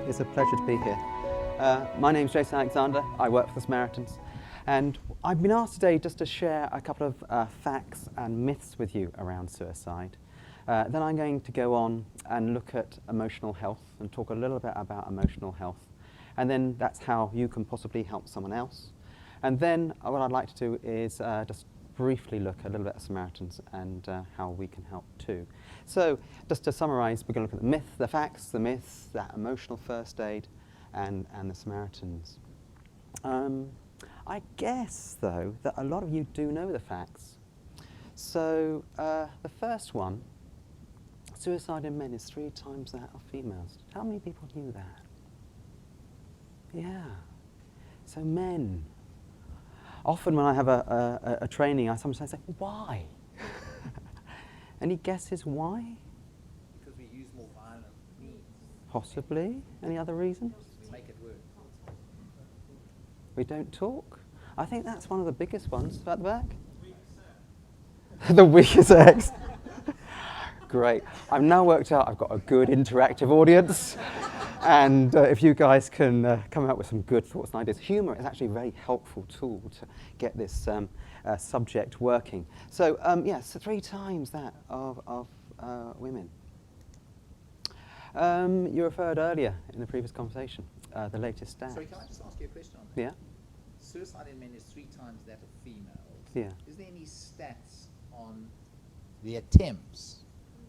It's a pleasure to be here. My name's Alexandre. I work for the Samaritans, and I've been asked today just to share a couple of facts and myths with you around suicide. Then I'm going to go on and look at emotional health and talk a little bit about emotional health, and then that's how you can possibly help someone else. And then what I'd like to do is just briefly look a little bit at Samaritans and how we can help too. So just to summarise, we're going to look at the myth, the facts, the myths, that emotional first aid, and the Samaritans. I guess, though, that a lot of you do know the facts. So the first one, suicide in men is 3 times that of females. How many people knew that? Yeah. So men. Often when I have a training, I sometimes say, why? Any guesses why? Because we use more violent means. Possibly. Any other reason? We make it work. We don't talk? I think that's one of the biggest ones. At the back? The weakest sex. Great. I've now worked out I've got a good interactive audience. And if you guys can come out with some good thoughts and ideas, humour is actually a very helpful tool to get this subject working. So yes, 3 times that of women. You referred earlier in the previous conversation, the latest stats. Sorry, can I just ask you a question on that? Yeah. Suicide in men is 3 times that of females. Yeah. Is there any stats on the attempts?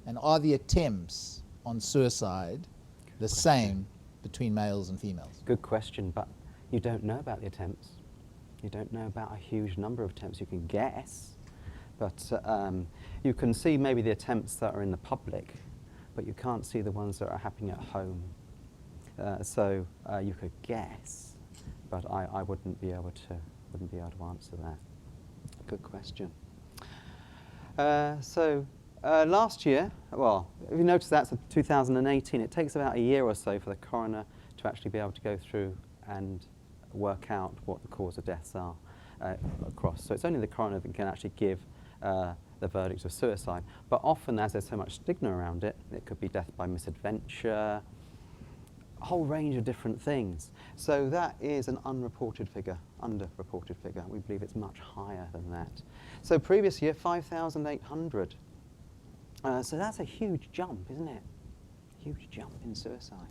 And are the attempts on suicide the same between males and females? Good question, but you don't know about the attempts. You don't know about a huge number of attempts. You can guess, but you can see maybe the attempts that are in the public, but you can't see the ones that are happening at home. So you could guess, but I wouldn't be able to answer that. Good question. Last year, well, if you notice that's 2018, it takes about a year or so for the coroner to actually be able to go through and work out what the cause of deaths are across. So it's only the coroner that can actually give the verdict of suicide. But often, as there's so much stigma around it, it could be death by misadventure, a whole range of different things. So that is an underreported figure. We believe it's much higher than that. So previous year, 5,800. So that's a huge jump, isn't it? Huge jump in suicide.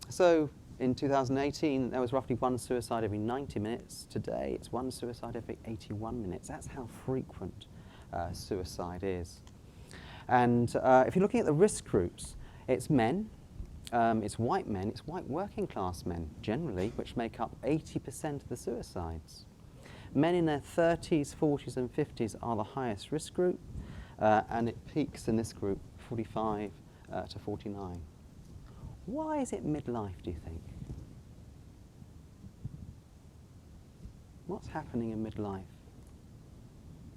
So in 2018, there was roughly 1 suicide every 90 minutes. Today, it's 1 suicide every 81 minutes. That's how frequent suicide is. And if you're looking at the risk groups, it's men, it's white men, it's white working class men generally, which make up 80% of the suicides. Men in their 30s, 40s and 50s are the highest risk group. And it peaks in this group, 45 to 49. Why is it midlife, do you think? What's happening in midlife? I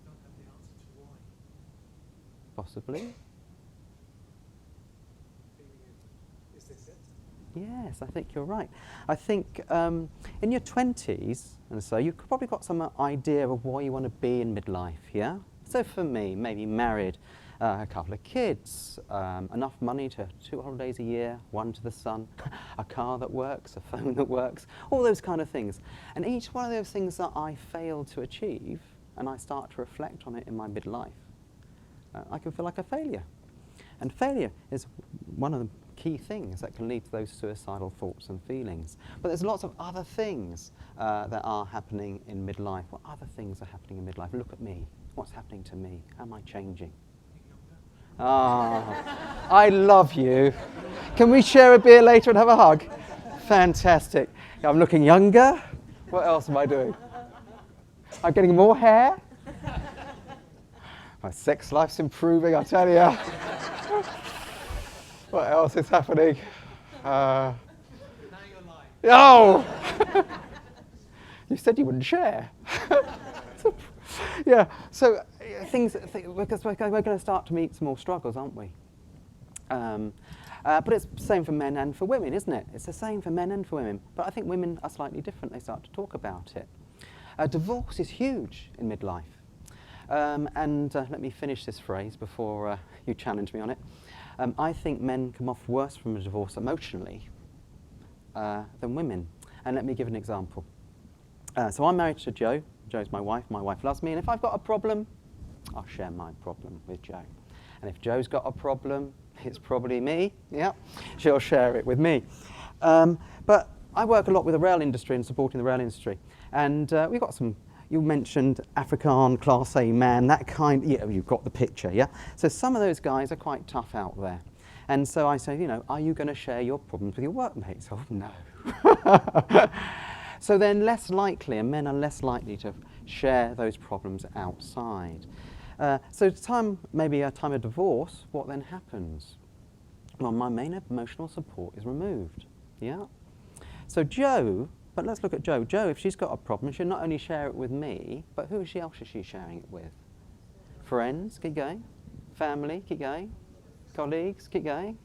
don't have the answer to why. Possibly. Is this it? Yes, I think you're right. I think in your 20s and so, you've probably got some idea of why you want to be in midlife, yeah? So for me, maybe married, a couple of kids, enough money to 2 holidays a year, 1 to the sun, a car that works, a phone that works, all those kind of things. And each one of those things that I fail to achieve, and I start to reflect on it in my midlife, I can feel like a failure. And failure is one of the key things that can lead to those suicidal thoughts and feelings. But there's lots of other things that are happening in midlife. What other things are happening in midlife? Look at me. What's happening to me? How am I changing? Ah, I love you. Can we share a beer later and have a hug? Fantastic. I'm looking younger. What else am I doing? I'm getting more hair. My sex life's improving, I tell you. What else is happening? Now you're lying. Oh! You said you wouldn't share. Yeah, so because we're going to start to meet some more struggles, aren't we? But it's the same for men and for women, isn't it? It's the same for men and for women. But I think women are slightly different. They start to talk about it. Divorce is huge in midlife. And let me finish this phrase before you challenge me on it. I think men come off worse from a divorce emotionally than women. And let me give an example. So I'm married to Jo. Jo's my wife. My wife loves me. And if I've got a problem, I'll share my problem with Jo. And if Jo's got a problem, it's probably me. Yeah, she'll share it with me. But I work a lot with the rail industry and supporting the rail industry. And we've got some, you mentioned Afrikaan, Class A man, that kind, you've got the picture, yeah? So some of those guys are quite tough out there. And so I say, are you going to share your problems with your workmates? Oh, no. So then less likely, and men are less likely to share those problems outside. So maybe a time of divorce, what then happens? Well, my main emotional support is removed, yeah? So Jo, but let's look at Jo. Jo, if she's got a problem, she'll not only share it with me, but who else is she sharing it with? Friends, keep going. Family, keep going. Colleagues, keep going.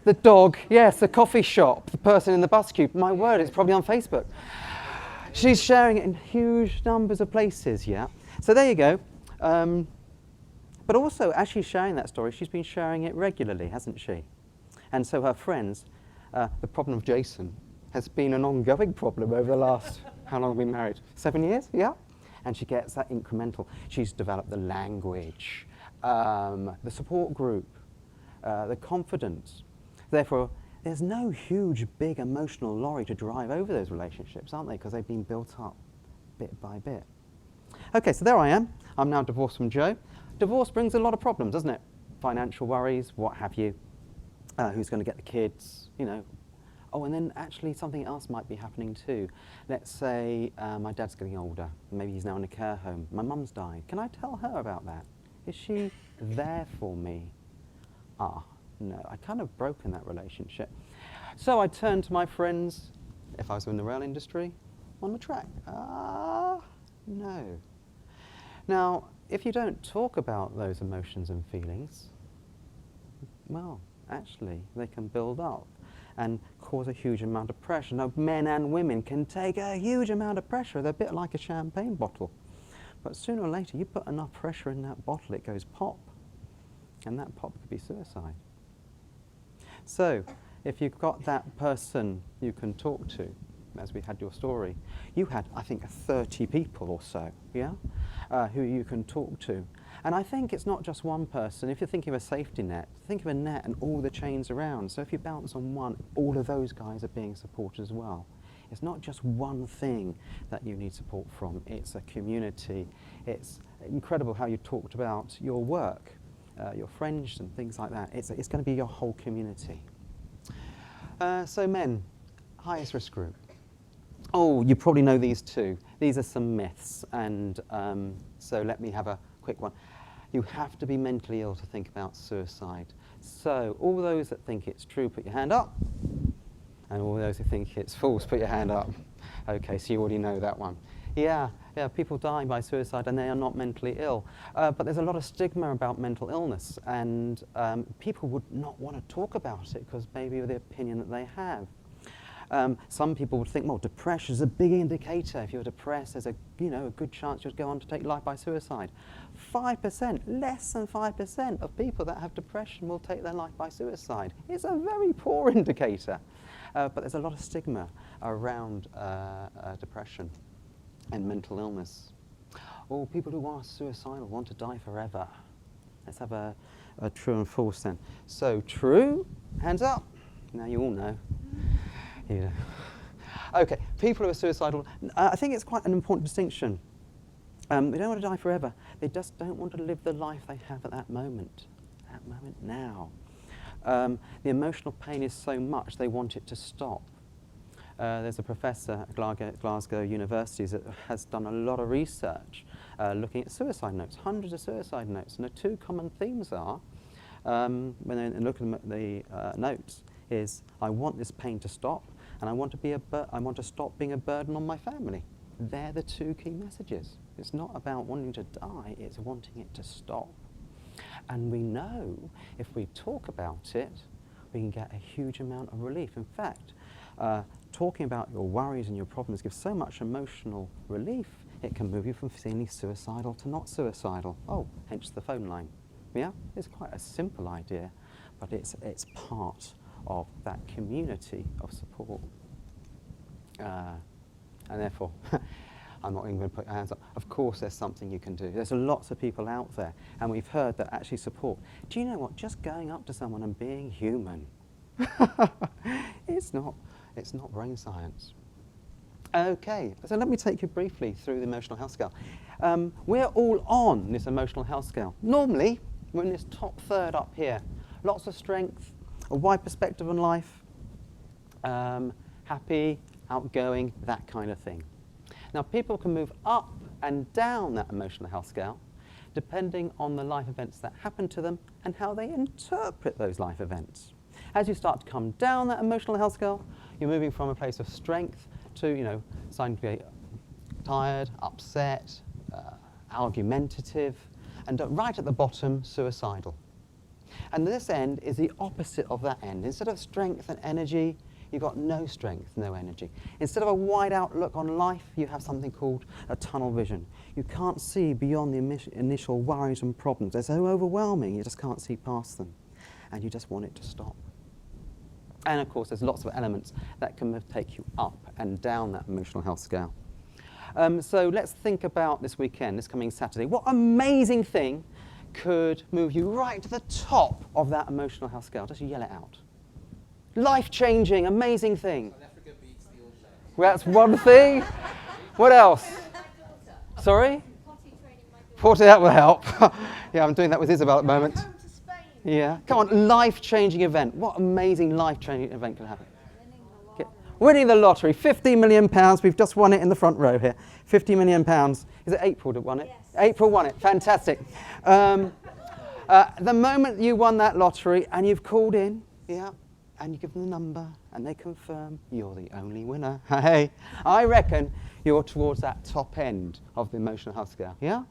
The dog, yes, the coffee shop, the person in the bus queue. My word, it's probably on Facebook. She's sharing it in huge numbers of places, yeah? So there you go. But also, as she's sharing that story, she's been sharing it regularly, hasn't she? And so her friends, the problem of Jason has been an ongoing problem over the last, how long have we been married? 7 years, yeah? And she gets that incremental. She's developed the language, the support group, the confidence. Therefore, there's no huge, big emotional lorry to drive over those relationships, aren't they? Because they've been built up bit by bit. Okay, so there I am. I'm now divorced from Jo. Divorce brings a lot of problems, doesn't it? Financial worries, what have you. Who's going to get the kids, Oh, and then actually something else might be happening too. Let's say my dad's getting older. Maybe he's now in a care home. My mum's died. Can I tell her about that? Is she there for me? No, I kind of broken that relationship. So I turned to my friends, if I was in the rail industry, on the track. No. Now, if you don't talk about those emotions and feelings, well, actually, they can build up and cause a huge amount of pressure. Now, men and women can take a huge amount of pressure. They're a bit like a champagne bottle. But sooner or later, you put enough pressure in that bottle, it goes pop. And that pop could be suicide. So, if you've got that person you can talk to, as we had your story, you had, I think, 30 people or so, yeah, who you can talk to. And I think it's not just one person. If you're thinking of a safety net, think of a net and all the chains around. So if you bounce on one, all of those guys are being supported as well. It's not just one thing that you need support from. It's a community. It's incredible how you talked about your work, your friends and things like that. It's going to be your whole community. So men, highest risk group. Oh, you probably know these too. These are some myths, and so let me have a quick one. You have to be mentally ill to think about suicide. So all those that think it's true, put your hand up. And all those who think it's false, put your hand up. Okay, so you already know that one. Yeah, people die by suicide and they are not mentally ill. But there's a lot of stigma about mental illness, and people would not want to talk about it because maybe of the opinion that they have. Some people would think, well, depression is a big indicator. If you're depressed, there's a good chance you'll go on to take life by suicide. 5%, less than 5% of people that have depression will take their life by suicide. It's a very poor indicator. But there's a lot of stigma around depression and mental illness. Oh, people who are suicidal want to die forever. Let's have a true and false then. So true, hands up. Now you all know. Yeah. Okay, people who are suicidal, I think it's quite an important distinction. They don't want to die forever. They just don't want to live the life they have at that moment now. The emotional pain is so much they want it to stop. There's a professor at Glasgow University that has done a lot of research looking at suicide notes, hundreds of suicide notes, and the two common themes are, when they're looking at the notes, is I want this pain to stop, and I want to stop being a burden on my family. They're the two key messages. It's not about wanting to die, it's wanting it to stop. And we know if we talk about it, we can get a huge amount of relief. In fact, talking about your worries and your problems gives so much emotional relief, it can move you from feeling suicidal to not suicidal. Oh, hence the phone line. Yeah, it's quite a simple idea, but it's part of that community of support. And therefore, I'm not even going to put your hands up. Of course, there's something you can do. There's lots of people out there, and we've heard that actually support. Do you know what? Just going up to someone and being human, it's not brain science. Okay, so let me take you briefly through the emotional health scale. We're all on this emotional health scale. Normally, we're in this top third up here. Lots of strength, a wide perspective on life, happy, outgoing, that kind of thing. Now, people can move up and down that emotional health scale depending on the life events that happen to them and how they interpret those life events. As you start to come down that emotional health scale, you're moving from a place of strength to, starting to be tired, upset, argumentative, and right at the bottom, suicidal. And this end is the opposite of that end. Instead of strength and energy, you've got no strength, no energy. Instead of a wide outlook on life, you have something called a tunnel vision. You can't see beyond the initial worries and problems. They're so overwhelming, you just can't see past them. And you just want it to stop. And of course, there's lots of elements that can take you up and down that emotional health scale. So let's think about this weekend, this coming Saturday. What amazing thing could move you right to the top of that emotional health scale? Just yell it out. Life-changing, amazing thing. South Africa beats the All Blacks. Well, that's one thing. What else? Sorry? Potty training my daughter. Potty, that will help. Yeah, I'm doing that with Isabel at the moment. Come to Spain. Yeah. Come on, life-changing event. What amazing life-changing event could happen? Winning the Okay. lottery. Winning the lottery, £50 million. We've just won it in the front row here. £50 million. Is it April that won it? Yes. April won it. Fantastic. The moment you won that lottery and you've called in, yeah, and you give them the number and they confirm you're the only winner. Hey, I reckon you're towards that top end of the emotional health scale. Yeah?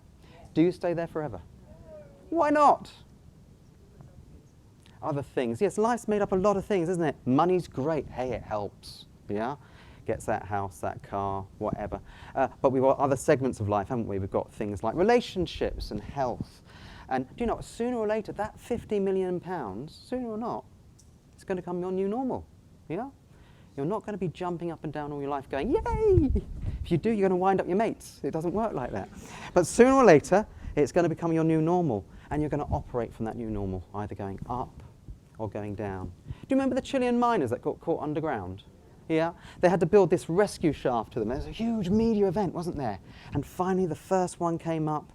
Do you stay there forever? Why not? Other things. Yes, life's made up of a lot of things, isn't it? Money's great. Hey, it helps. Yeah? Gets that house, that car, whatever. But we've got other segments of life, haven't we? We've got things like relationships and health. And do you know, sooner or later, that £50 million, sooner or not, it's going to become your new normal. Yeah? You're not going to be jumping up and down all your life going, yay! If you do, you're going to wind up your mates. It doesn't work like that. But sooner or later, it's going to become your new normal. And you're going to operate from that new normal, either going up or going down. Do you remember the Chilean miners that got caught underground? Yeah? They had to build this rescue shaft to them. There was a huge media event, wasn't there? And finally, the first one came up.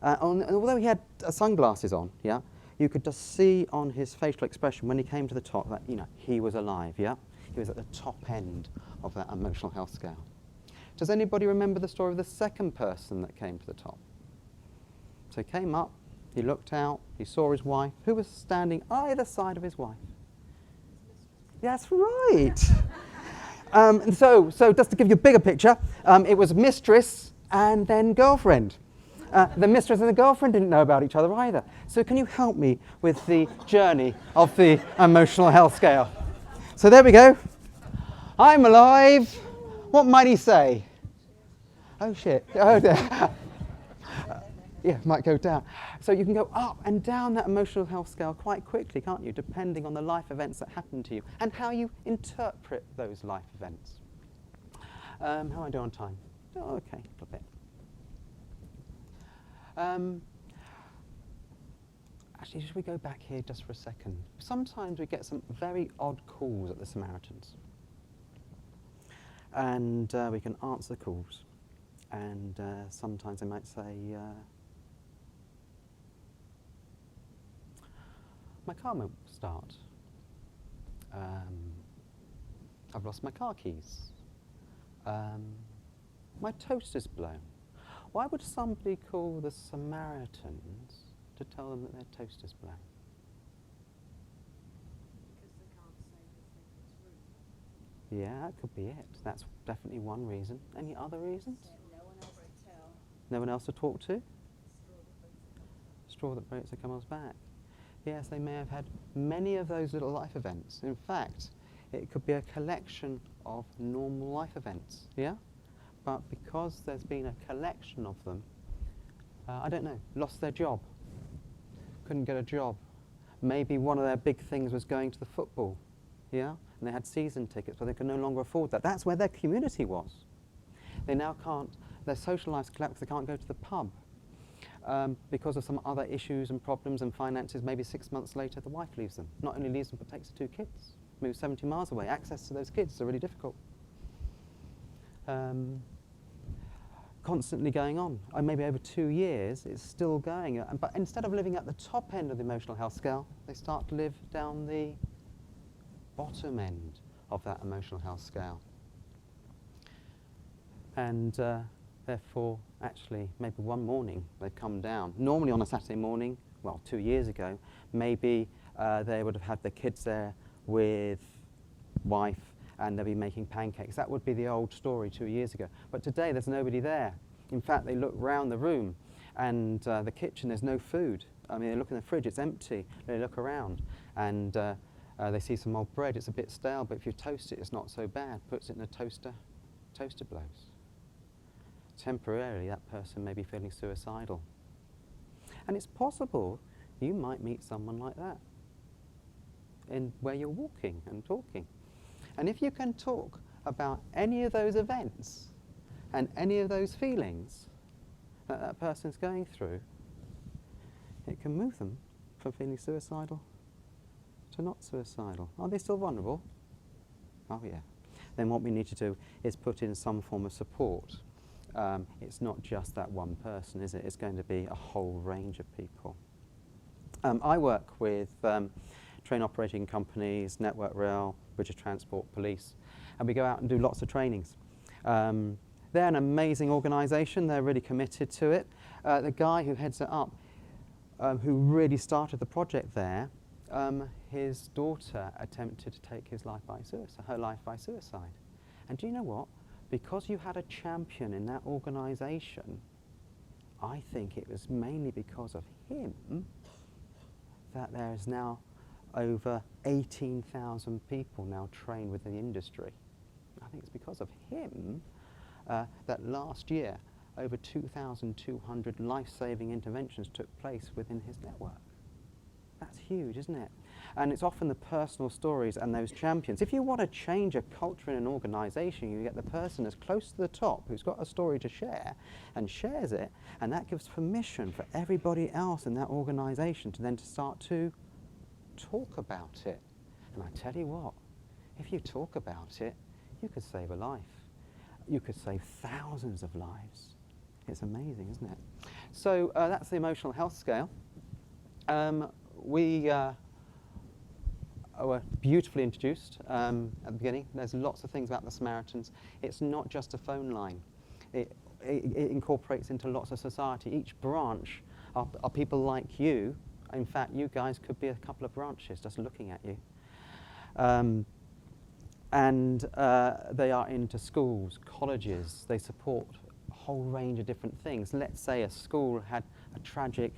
And although he had sunglasses on, yeah, you could just see on his facial expression when he came to the top that, he was alive, yeah? He was at the top end of that emotional health scale. Does anybody remember the story of the second person that came to the top? So he came up, he looked out, he saw his wife, who was standing either side of his wife. That's right. So just to give you a bigger picture, it was mistress and then girlfriend. The mistress and the girlfriend didn't know about each other either. So can you help me with the journey of the emotional health scale? So there we go. I'm alive. What might he say? Oh shit. Oh dear. Yeah, might go down. So you can go up and down that emotional health scale quite quickly, can't you? Depending on the life events that happen to you and how you interpret those life events. How am I doing on time? Oh, okay, a little bit. Actually, should we go back here just for a second? Sometimes we get some very odd calls at the Samaritans. And we can answer calls. And sometimes they might say, my car won't start. I've lost my car keys. My toaster's blown. Why would somebody call the Samaritans to tell them that their toaster's blown? Because they can't say they think it's rude. Yeah, that could be it. That's definitely one reason. Any other reasons? No one else to tell. No one else to talk to? Straw that breaks the camel's back. Straw that breaks the camel's back. Yes, they may have had many of those little life events. In fact, it could be a collection of normal life events, yeah? But because there's been a collection of them, I don't know, lost their job, couldn't get a job. Maybe one of their big things was going to the football, yeah? And they had season tickets, but they could no longer afford that. That's where their community was. They now can't, their social lives collapse, they can't go to the pub because of some other issues and problems and finances. Maybe 6 months later, the wife leaves them. Not only leaves them, but takes the 2 kids, moves 70 miles away. Access to those kids is really difficult. Constantly going on. Maybe over 2 years, it's still going. But instead of living at the top end of the emotional health scale, they start to live down the bottom end of that emotional health scale. And therefore, actually, maybe one morning they've come down. Normally on a Saturday morning, well, 2 years ago, maybe they would have had their kids there with wife, and they'll be making pancakes. That would be the old story 2 years ago. But today, there's nobody there. In fact, they look round the room, and the kitchen, there's no food. I mean, they look in the fridge, it's empty. They look around, and they see some old bread. It's a bit stale, but if you toast it, it's not so bad. Puts it in a toaster, toaster blows. Temporarily, that person may be feeling suicidal. And it's possible you might meet someone like that in where you're walking and talking. And if you can talk about any of those events and any of those feelings that that person's going through, it can move them from feeling suicidal to not suicidal. Are they still vulnerable? Oh yeah. Then what we need to do is put in some form of support. It's not just that one person, is it? It's going to be a whole range of people. I work with train operating companies, Network Rail, British Transport, Police, and we go out and do lots of trainings. They're an amazing organisation. They're really committed to it. The guy who heads it up, who really started the project there, his daughter attempted to take his life by suicide, her life by suicide. And do you know what? Because you had a champion in that organisation, I think it was mainly because of him that there is now over 18,000 people now trained within the industry. I think it's because of him that last year over 2,200 life-saving interventions took place within his network. That's huge, isn't it? And it's often the personal stories and those champions. If you want to change a culture in an organisation, you get the person as close to the top who's got a story to share and shares it, and that gives permission for everybody else in that organisation to then start to talk about it. And I tell you what, if you talk about it, you could save a life. You could save thousands of lives. It's amazing, isn't it? So that's the emotional health scale. We were beautifully introduced at the beginning. There's lots of things about the Samaritans. It's not just a phone line. It incorporates into lots of society. Each branch are people like you. In fact, you guys could be a couple of branches just looking at you. And they are into schools, colleges. They support a whole range of different things. Let's say a school had a tragic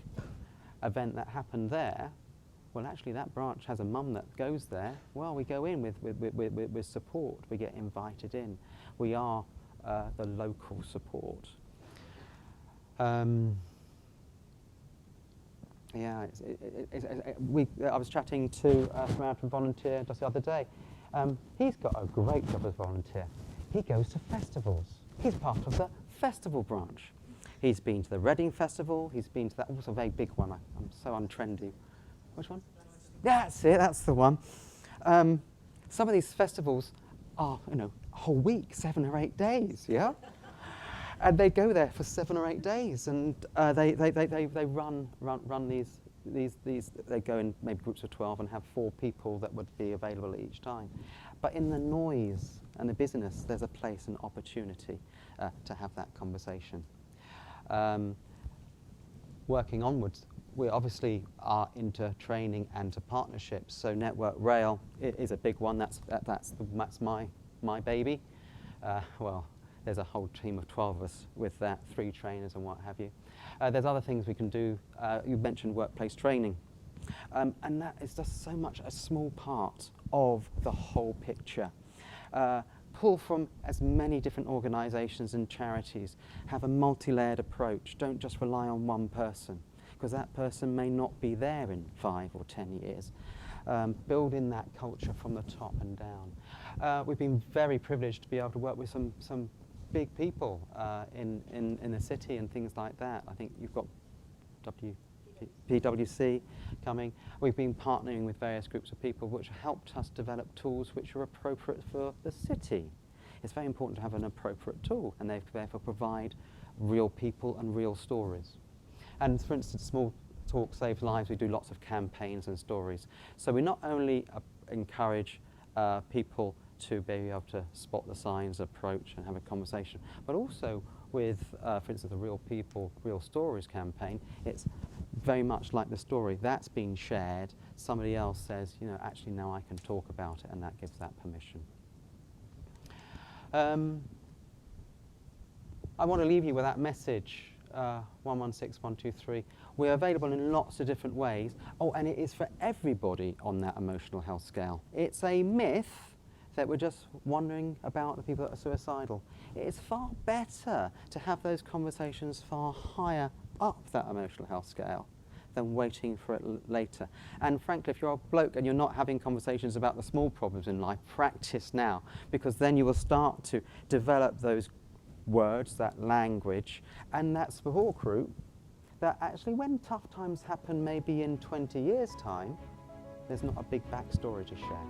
event that happened there. Well, actually, that branch has a mum that goes there. Well, we go in with support. We get invited in. We are the local support. Yeah, I was chatting to a Samaritan volunteer just the other day. He's got a great job as a volunteer. He goes to festivals. He's part of the festival branch. He's been to the Reading Festival. He's been to that also very big one. I'm so untrendy. Which one? That's it. That's the one. Some of these festivals are, a whole week, 7 or 8 days. Yeah. And they go there for 7 or 8 days, and they run these. They go in maybe groups of 12 and have 4 people that would be available at each time. But in the noise and the busyness, there's a place and opportunity to have that conversation. Working onwards, we obviously are into training and to partnerships. So Network Rail is a big one. That's my baby. Well, there's a whole team of 12 of us with that, 3 trainers and what have you. There's other things we can do. You mentioned workplace training. And that is just so much a small part of the whole picture. Pull from as many different organisations and charities. Have a multi-layered approach. Don't just rely on one person. because that person may not be there in 5 or 10 years. Building that culture from the top and down. We've been very privileged to be able to work with some big people in the city and things like that. I think you've got PwC coming. We've been partnering with various groups of people which have helped us develop tools which are appropriate for the city. It's very important to have an appropriate tool, and they therefore provide real people and real stories. And for instance, Small Talk Saves Lives, we do lots of campaigns and stories. So we not only encourage people to be able to spot the signs, approach and have a conversation, but also with, for instance, the Real People, Real Stories campaign, it's very much like the story. That's being shared. Somebody else says, you know, actually now I can talk about it, and that gives that permission. I want to leave you with that message, 116123. We're available in lots of different ways. Oh, and it is for everybody on that emotional health scale. It's a myth that we're just wondering about the people that are suicidal. It's far better to have those conversations far higher up that emotional health scale than waiting for it later. And frankly, if you're a bloke and you're not having conversations about the small problems in life, practice now, because then you will start to develop those words, that language, and that support group that actually when tough times happen maybe in 20 years' time, there's not a big backstory to share.